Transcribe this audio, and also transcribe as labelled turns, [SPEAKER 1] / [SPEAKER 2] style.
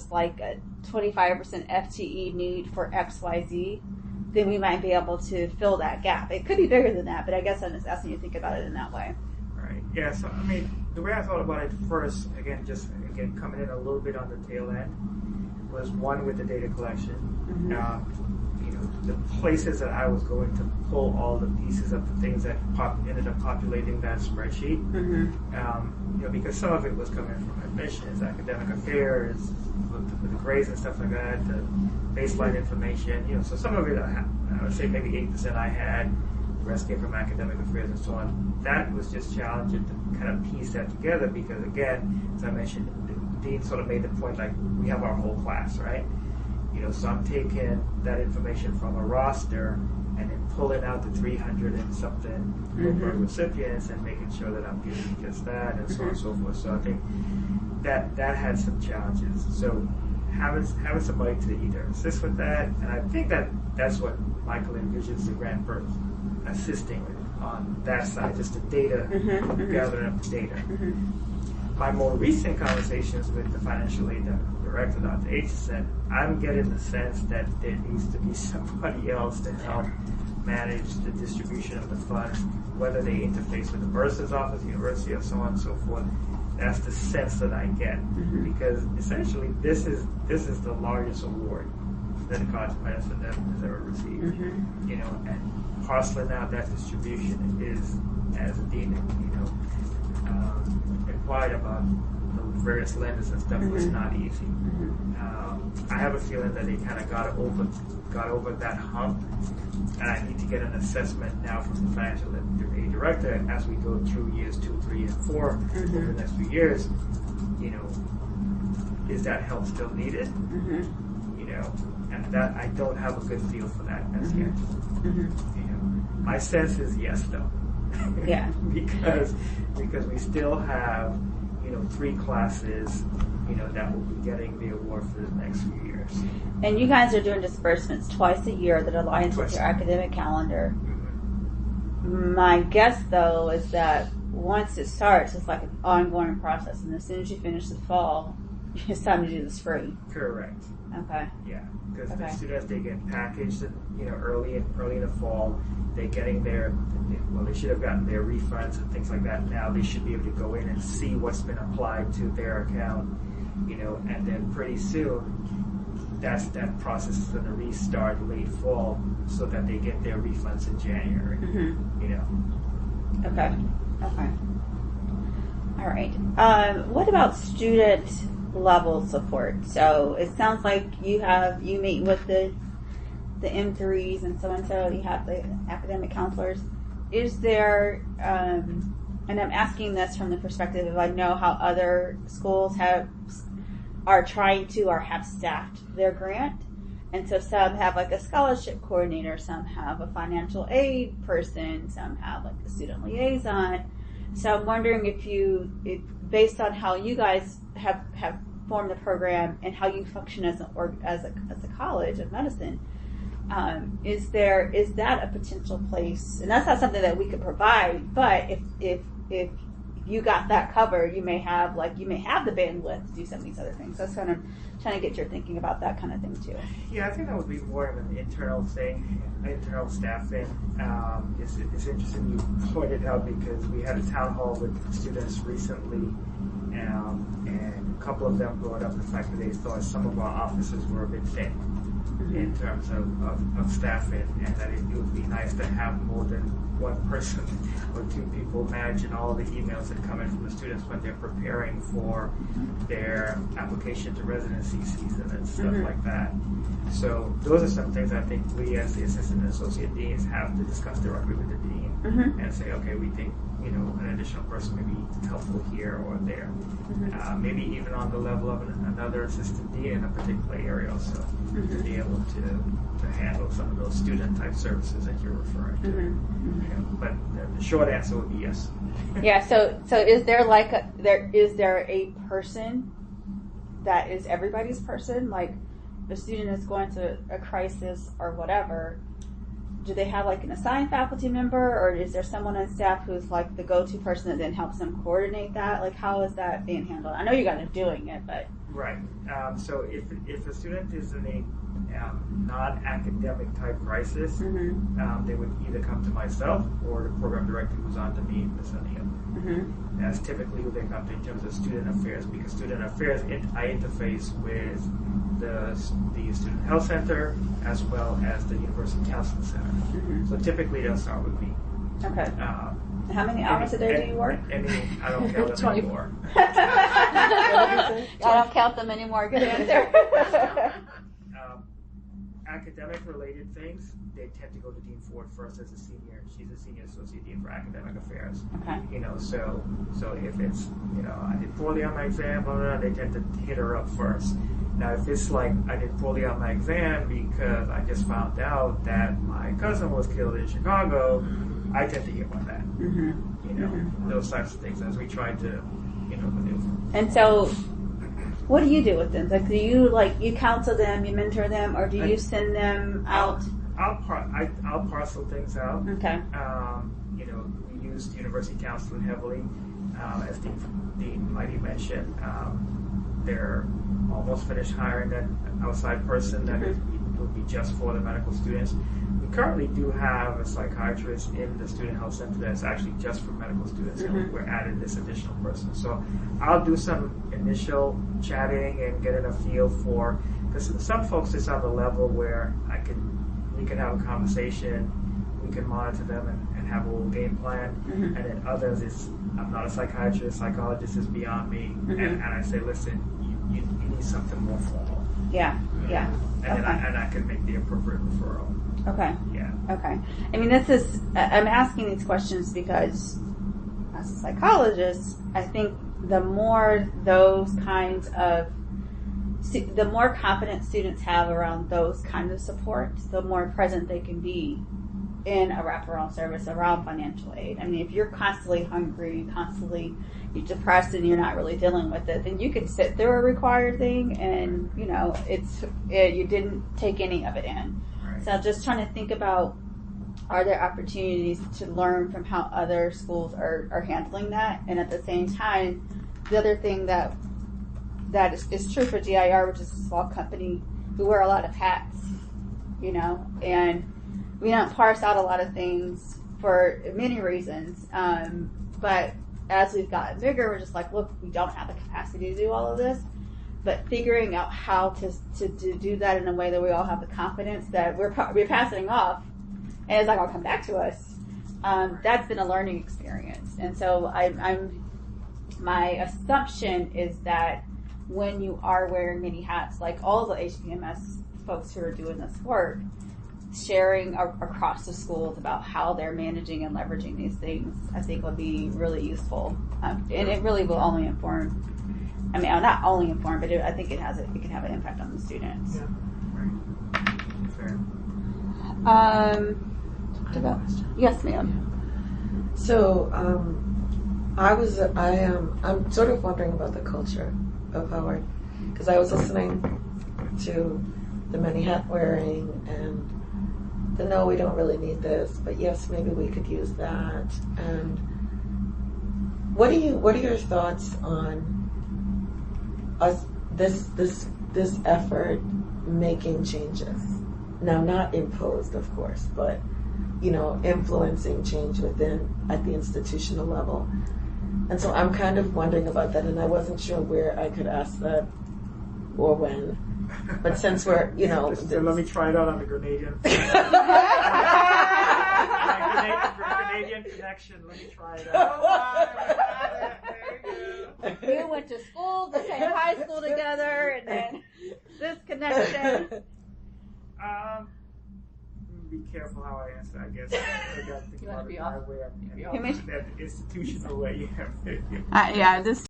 [SPEAKER 1] was like a 25% FTE need for XYZ, then we might be able to fill that gap. It could be bigger than that, but I guess I'm just asking you to think about it in that way.
[SPEAKER 2] Right. Yeah. So I mean, the way I thought about it first, again, coming in a little bit on the tail end, was one with the data collection. The places that I was going to pull all the pieces of the things that ended up populating that spreadsheet. Because some of it was coming from admissions, academic affairs, with the grades and stuff like that, the baseline information. So some of it I would say maybe 8% I had. The rest came from academic affairs and so on. That was just challenging to kind of piece that together because, again, as I mentioned, the dean sort of made the point like we have our whole class, right? So I'm taking that information from a roster and then pulling out the 300 and something recipients and making sure that I'm getting just that and so on and so forth. So I think that had some challenges. So having somebody to either assist with that, and I think that's what Michael envisions the grant for assisting with on that side, just the data, gathering up the data. My more recent conversations with the financial aid director, Dr. H, said, I'm getting the sense that there needs to be somebody else to help manage the distribution of the funds, whether they interface with the bursar's office, university, or so on and so forth. That's the sense that I get, because essentially this is the largest award that the College of Medicine has ever received. And parceling out that distribution is, as Dean, inquired about the various lenders and stuff, was not easy. I have a feeling that they kind of got over that hump, and I need to get an assessment now from the financial aid director as we go through years 2, 3, and 4 over the next few years. Is that help still needed? And that I don't have a good feel for that as yet. My sense is yes, though.
[SPEAKER 1] Yeah.
[SPEAKER 2] because we still have 3 classes that will be getting the award for the next few years.
[SPEAKER 1] And you guys are doing disbursements twice a year that aligns with your academic calendar. My guess, though, is that once it starts, it's like an ongoing process, and as soon as you finish the fall, it's time to do this free.
[SPEAKER 2] Correct.
[SPEAKER 1] Okay.
[SPEAKER 2] Yeah, because the students, they get packaged, early in the fall. They're getting they should have gotten their refunds and things like that. Now they should be able to go in and see what's been applied to their account, and then pretty soon that process is going to restart late fall so that they get their refunds in January.
[SPEAKER 1] Okay. All right. What about student level support? So it sounds like you meet with the M3s and so you have the academic counselors. Is there, and I'm asking this from the perspective of I know how other schools are trying to or have staffed their grant. And so some have like a scholarship coordinator, some have a financial aid person, some have like a student liaison. So I'm wondering if based on how you guys have formed the program and how you function as a college of medicine, is that a potential place? And that's not something that we could provide, but if you got that covered, you may have the bandwidth to do some of these other things. So that's kind of trying to get your thinking about that kind of thing too.
[SPEAKER 2] Yeah, I think that would be more of an internal thing, internal staff thing. It's interesting you pointed out because we had a town hall with students recently, and a couple of them brought up the fact that they thought some of our offices were a bit thin in terms of staffing, and that it would be nice to have more than one person or 2 people managing all the emails that come in from the students when they're preparing for their application to residency season and stuff like that. So those are some things I think we as the assistant and associate deans have to discuss directly with the dean and say, okay, we think an additional person may be helpful here or there. Maybe even on the level of another assistant dean in a particular area also to be able to handle some of those student type services that you're referring to. But the short answer would be yes.
[SPEAKER 1] Yeah. So is there a person that is everybody's person? Like the student is going to a crisis or whatever. Do they have like an assigned faculty member, or is there someone on staff who's like the go-to person that then helps them coordinate that? Like, how is that being handled? I know you guys are doing it, but
[SPEAKER 2] Right. So if a student is in a non-academic type crisis, they would either come to myself or the program director who's under me, Ms. O'Neill. That's typically who they come to in terms of student affairs, because student affairs, I interface with the Student Health Center as well as the University Counseling Center. So typically they'll start with me.
[SPEAKER 1] Okay. How many hours a day do you work?
[SPEAKER 2] I don't count them anymore.
[SPEAKER 1] I don't count them anymore. Good answer.
[SPEAKER 2] Academic related things, they tend to go to Dean Ford first as a senior. She's a senior associate dean for academic affairs.
[SPEAKER 1] Okay.
[SPEAKER 2] So if it's, I did poorly on my exam, blah, blah, blah, they tend to hit her up first. Now, if it's like I did poorly on my exam because I just found out that my cousin was killed in Chicago, I tend to hit on that. Those types of things as we try to, maneuver.
[SPEAKER 1] And so, what do you do with them? Like, do you you counsel them, you mentor them, or do you send them out?
[SPEAKER 2] I'll parcel things out.
[SPEAKER 1] Okay.
[SPEAKER 2] We use university counseling heavily, as Dean Mighty mentioned. They're almost finished hiring that outside person that will be just for the medical students. We currently do have a psychiatrist in the Student Health Center that's actually just for medical students, and we're adding this additional person. So I'll do some initial chatting and getting a feel for, because some folks it's on the level where we can have a conversation, we can monitor them and have a little game plan, and then others I'm not a psychiatrist, psychologist is beyond me, and I say, listen, you need something more formal.
[SPEAKER 1] Yeah.
[SPEAKER 2] And then I can make the appropriate referral.
[SPEAKER 1] Okay.
[SPEAKER 2] Yeah.
[SPEAKER 1] Okay. I mean, I'm asking these questions because as a psychologist, I think the more those kinds of, the more confident students have around those kinds of supports, the more present they can be in a wraparound service around financial aid. I mean, if you're constantly hungry, you're depressed and you're not really dealing with it, then you can sit through a required thing and, you didn't take any of it in.
[SPEAKER 2] Right.
[SPEAKER 1] So just trying to think about, are there opportunities to learn from how other schools are handling that? And at the same time, the other thing that is true for GIR, which is a small company, we wear a lot of hats, and we don't parse out a lot of things for many reasons. But as we've gotten bigger, we're just like, look, we don't have the capacity to do all of this. But figuring out how to do that in a way that we all have the confidence that we're passing off, and it's not going to come back to us. That's been a learning experience. And so my assumption is that when you are wearing many hats, like all the HPMS folks who are doing this work, sharing across the schools about how they're managing and leveraging these things, I think will be really useful. And it really will only inform, not only inform, but I think it can have an impact on the students.
[SPEAKER 2] Yeah. Right. Fair.
[SPEAKER 1] Yes, ma'am.
[SPEAKER 3] So, I'm sort of wondering about the culture of Howard, because I was listening to the many hat wearing and the no, we don't really need this, but yes, maybe we could use that. And what are your thoughts on us this effort making changes? Now, not imposed, of course, but influencing change within at the institutional level. And so I'm kind of wondering about that, and I wasn't sure where I could ask that or when. But since we're,
[SPEAKER 2] So let me try it out on the Grenadian. Grenadian connection. Let me try it out.
[SPEAKER 1] You went to school, the same high school together, and then this connection.
[SPEAKER 2] Be careful how I answer, I guess. I got to think about it my way. The institutional way.
[SPEAKER 1] Yeah, this